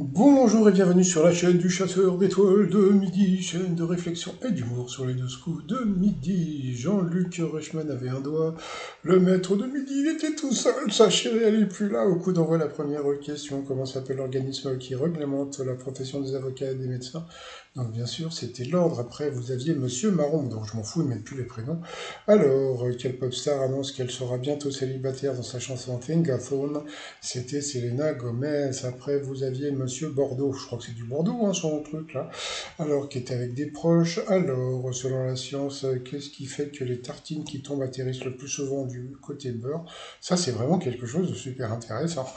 Bonjour et bienvenue sur la chaîne du chasseur d'étoiles de midi, chaîne de réflexion et d'humour sur les 12 coups de midi. Jean-Luc Reichmann avait un doigt, le maître de midi était tout seul, sa chérie elle est plus là. Au coup d'envoi la première question, comment s'appelle l'organisme qui réglemente la profession des avocats et des médecins? Donc bien sûr c'était l'ordre, après vous aviez Monsieur Marron, donc je m'en fous, ils mettent plus les prénoms. Alors, quelle pop star annonce qu'elle sera bientôt célibataire dans sa chanson Fingaphone? C'était Selena Gomez. Après, vous aviez Monsieur Bordeaux. Je crois que c'est du Bordeaux, hein, son truc, là. Alors, qui était avec des proches. Alors, selon la science, qu'est-ce qui fait que les tartines qui tombent atterrissent le plus souvent du côté beurre? Ça, c'est vraiment quelque chose de super intéressant.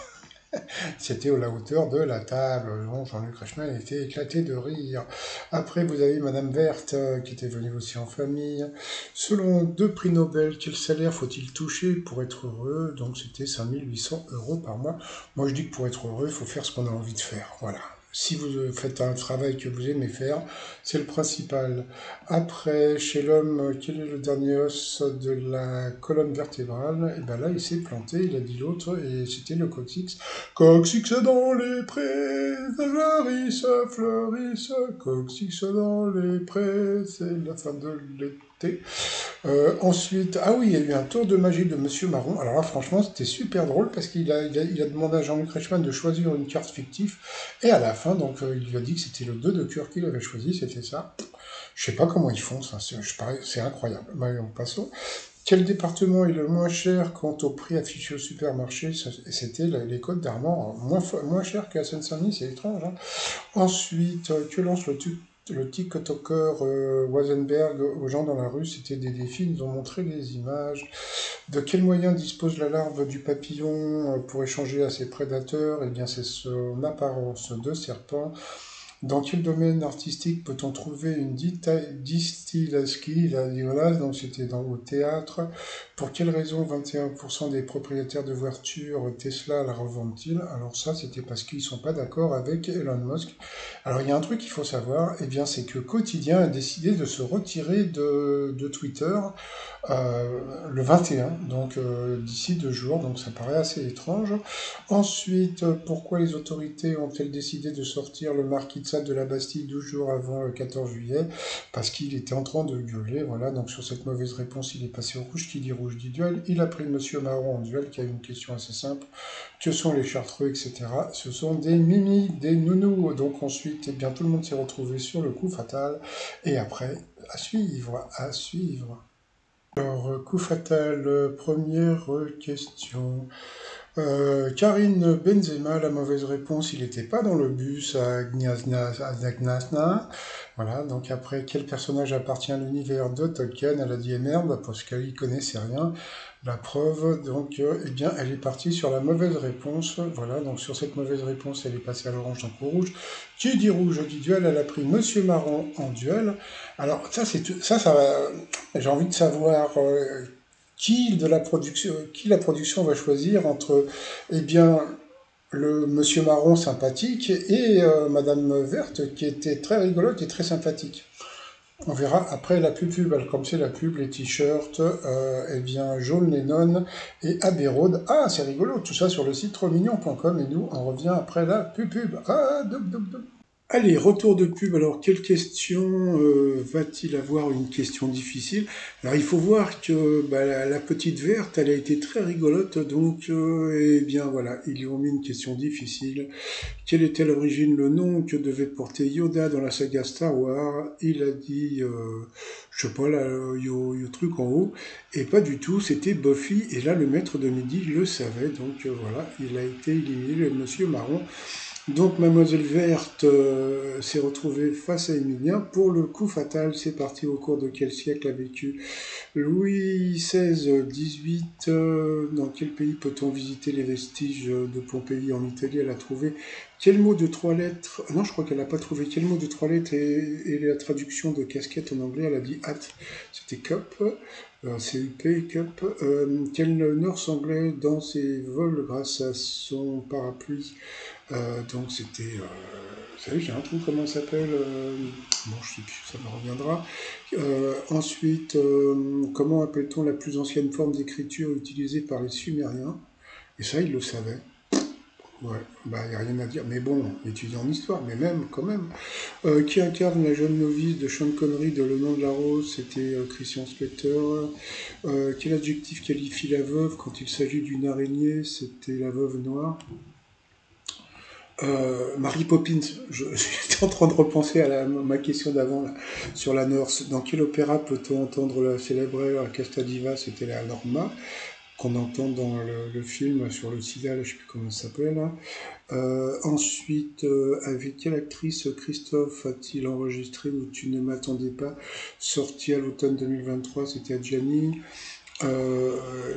C'était à la hauteur de la table. Bon, Jean-Luc Reichmann était éclaté de rire. Après, vous avez Madame Verte, qui était venue aussi en famille. Selon deux prix Nobel, quel salaire faut-il toucher pour être heureux? Donc, c'était 5 800 € par mois. Moi, je dis que pour être heureux, il faut faire ce qu'on a envie de faire. Voilà. Si vous faites un travail que vous aimez faire, c'est le principal. Après, chez l'homme, quel est le dernier os de la colonne vertébrale? Et ben là, il s'est planté, il a dit l'autre, et c'était le coccyx. Coccyx dans les prés, fleurissent, coccyx dans les prés, c'est la fin de l'été. Ensuite, ah oui, il y a eu un tour de magie de Monsieur Marron. Alors là, franchement, c'était super drôle parce qu'il a demandé à Jean-Luc Reichmann de choisir une carte fictive. Et à la fin, donc, il lui a dit que c'était le 2 de cœur qu'il avait choisi, c'était ça. Je sais pas comment ils font, ça, c'est incroyable. Mais passons. Quel département est le moins cher quant au prix affiché au supermarché? C'était les Côtes d'Armor, moins cher qu'à Seine-Saint-Denis, c'est étrange, hein. Ensuite, que lance le TikToker Weisenberg aux gens dans la rue? C'était des défis, ils nous ont montré des images. De quels moyens dispose la larve du papillon pour échanger à ses prédateurs? Eh bien, c'est son apparence de serpent. Dans quel domaine artistique peut-on trouver une distillerie? Il a dit voilà, donc c'était au théâtre. Pour quelle raison 21% des propriétaires de voitures Tesla la revendent-ils? Alors ça, c'était parce qu'ils ne sont pas d'accord avec Elon Musk. Alors il y a un truc qu'il faut savoir, eh bien c'est que Quotidien a décidé de se retirer de Twitter le 21, donc d'ici 2 jours, donc ça paraît assez étrange. Ensuite, pourquoi les autorités ont-elles décidé de sortir le marquis de Sade de la Bastille 12 jours avant le 14 juillet? Parce qu'il était en train de gueuler, voilà, donc sur cette mauvaise réponse, il est passé au rouge, qui dit rouge dit duel. Il a pris Monsieur Marron en duel, qui a une question assez simple. Que sont les chartreux, etc. Ce sont des mimis, des nounous. Donc ensuite, eh bien, tout le monde s'est retrouvé sur le coup fatal. Et après, à suivre, à suivre. Alors, coup fatal, première question. Karine Benzema, la mauvaise réponse, il n'était pas dans le bus à Gnasna. Voilà, donc après, quel personnage appartient à l'univers de Tolkien? Elle a dit merde, parce qu'elle y connaissait rien. La preuve, donc, eh bien, elle est partie sur la mauvaise réponse. Voilà, donc sur cette mauvaise réponse, elle est passée à l'orange, donc au rouge. Qui dit rouge dit duel, elle a pris Monsieur Marron en duel. Alors, ça va. J'ai envie de savoir qui la production va choisir entre, eh bien, le Monsieur Marron sympathique et Madame Verte qui était très rigolote et très sympathique. On verra après la pub. Alors, comme c'est la pub, les t-shirts, eh bien, Jaune Lennon et Abbey Road. Ah, c'est rigolo, tout ça sur le site trosmignon.com et nous, on revient après la pub. Ah, doup. Allez, retour de pub. Alors, quelle question va-t-il avoir? Une question difficile. Alors, il faut voir que la petite verte, elle a été très rigolote. Donc, eh bien, voilà, ils lui ont mis une question difficile. Quelle était à l'origine le nom que devait porter Yoda dans la saga Star Wars? Il a dit, je sais pas, là, yo truc en haut. Et pas du tout, c'était Buffy. Et là, le maître de midi le savait. Donc, voilà, il a été éliminé, le monsieur Marron. Donc Mademoiselle Verte s'est retrouvée face à Émilien pour le coup fatal. C'est parti. Au cours de quel siècle a vécu Louis XVI, 18? Dans quel pays peut-on visiter les vestiges de Pompéi? En Italie, elle a trouvé quel mot de 3 lettres? Non, je crois qu'elle n'a pas trouvé quel mot de 3 lettres et la traduction de casquette en anglais. Elle a dit hat, c'était cup. CUP, cup. Quel nurse anglais dans ses vols grâce à son parapluie? Donc c'était, vous savez, j'ai un trou, comment ça s'appelle? Bon, je sais plus, ça me reviendra. Ensuite, comment appelle-t-on la plus ancienne forme d'écriture utilisée par les Sumériens? Et ça, ils le savaient. Ouais, bah, il n'y a rien à dire. Mais bon, étudiant en histoire, mais même, quand même. Qui incarne la jeune novice de Sean Connery de Le Nom de la Rose, c'était Christian Slater. Quel adjectif qualifie la veuve quand il s'agit d'une araignée, c'était la veuve noire. Mary Poppins, j'étais en train de repenser à ma question d'avant là, sur la Norse. Dans quel opéra peut-on entendre la célèbre Casta Diva? C'était la Norma, qu'on entend dans le film sur le sida, là, je ne sais plus comment ça s'appelle. Hein. Ensuite, avec quelle actrice Christophe a-t-il enregistré Où tu ne m'attendais pas, sorti à l'automne 2023, c'était à Gianni.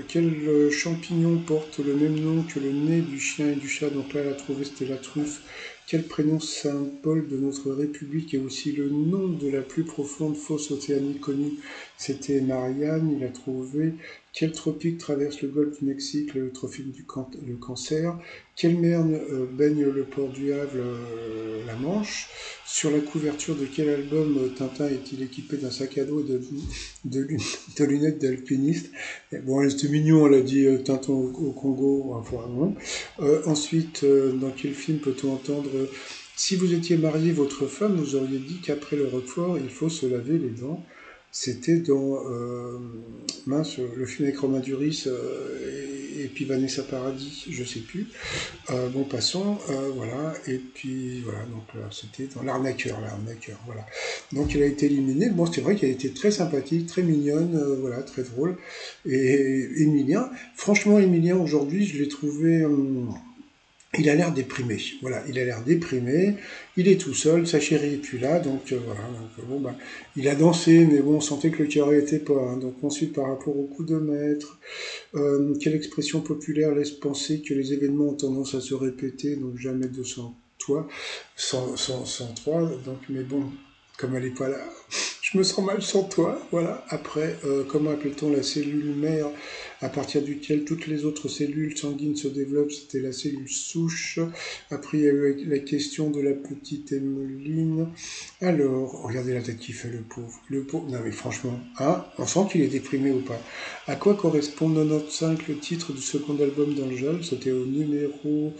Quel champignon porte le même nom que le nez du chien et du chat? Donc là, elle a trouvé, c'était la truffe. Quel prénom symbole de notre République est aussi le nom de la plus profonde fosse océanique connue? C'était Marianne, il a trouvé. Quel tropique traverse le golfe du Mexique, le tropique le cancer? Quelle mer baigne le port du Havre, la Manche? Sur la couverture de quel album Tintin est-il équipé d'un sac à dos et de, de lunettes d'alpiniste? Bon, c'était mignon, elle a dit Tintin au Congo, enfin non. Ensuite, dans quel film peut-on entendre Si vous étiez marié, votre femme vous auriez dit qu'après le roquefort, il faut se laver les dents. C'était dans mince, le film avec Romain Duris et puis Vanessa Paradis, je sais plus. Bon, passons, voilà. Et puis voilà, donc c'était dans l'arnaqueur, voilà. Donc elle a été éliminée. Bon, c'est vrai qu'elle était très sympathique, très mignonne, voilà, très drôle. Et Emilien, franchement, Emilien aujourd'hui, je l'ai trouvé. Il a l'air déprimé. Voilà, il a l'air déprimé. Il est tout seul, sa chérie est plus là, donc voilà. Donc, bon, bah, il a dansé, mais bon, on sentait que le cœur était pas. Hein. Donc ensuite, par rapport au coup de maître, quelle expression populaire laisse penser que les événements ont tendance à se répéter, donc jamais 200 toi, 103, donc mais bon, comme elle n'est pas là, je me sens mal sans toi, voilà. Après, comment appelle-t-on la cellule mère à partir duquel toutes les autres cellules sanguines se développent? C'était la cellule souche. Après, il y a eu la question de la petite Emmeline. Alors, regardez la tête qu'il fait, le pauvre. Le pauvre, non mais franchement, hein, on sent qu'il est déprimé ou pas. À quoi correspond 95, le titre du second album d'Angel? C'était au numéro,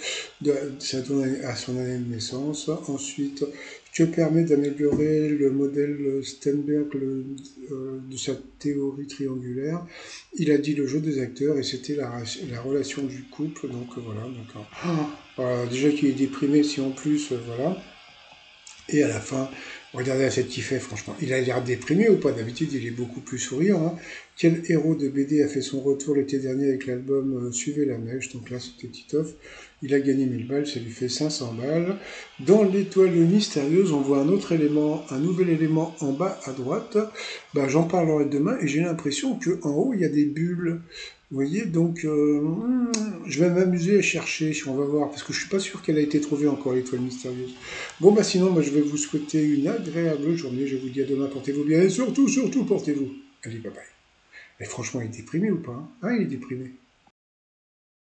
ça donne à son année de naissance. Ensuite, que permet d'améliorer le modèle Sternberg de sa théorie triangulaire? Il a dit le jeu des acteurs et c'était la relation du couple. Donc voilà. Donc, déjà qu'il est déprimé, si en plus, voilà. Et à la fin, regardez la tête qu'il fait, franchement. Il a l'air déprimé ou pas? D'habitude, il est beaucoup plus souriant. Hein. Quel héros de BD a fait son retour l'été dernier avec l'album Suivez la neige? Donc là, c'était Titoff. Il a gagné 1000 balles, ça lui fait 500 balles. Dans l'étoile mystérieuse, on voit un autre élément, un nouvel élément en bas à droite. Bah, j'en parlerai demain et j'ai l'impression qu'en haut, il y a des bulles. Vous voyez, donc je vais m'amuser à chercher, on va voir, parce que je suis pas sûr qu'elle a été trouvée encore, l'étoile mystérieuse. Bon, bah sinon, bah, je vais vous souhaiter une agréable journée. Je vous dis à demain, portez-vous bien et surtout, surtout, portez-vous. Allez, bye bye. Et franchement, il est déprimé ou pas? Hein, il est déprimé.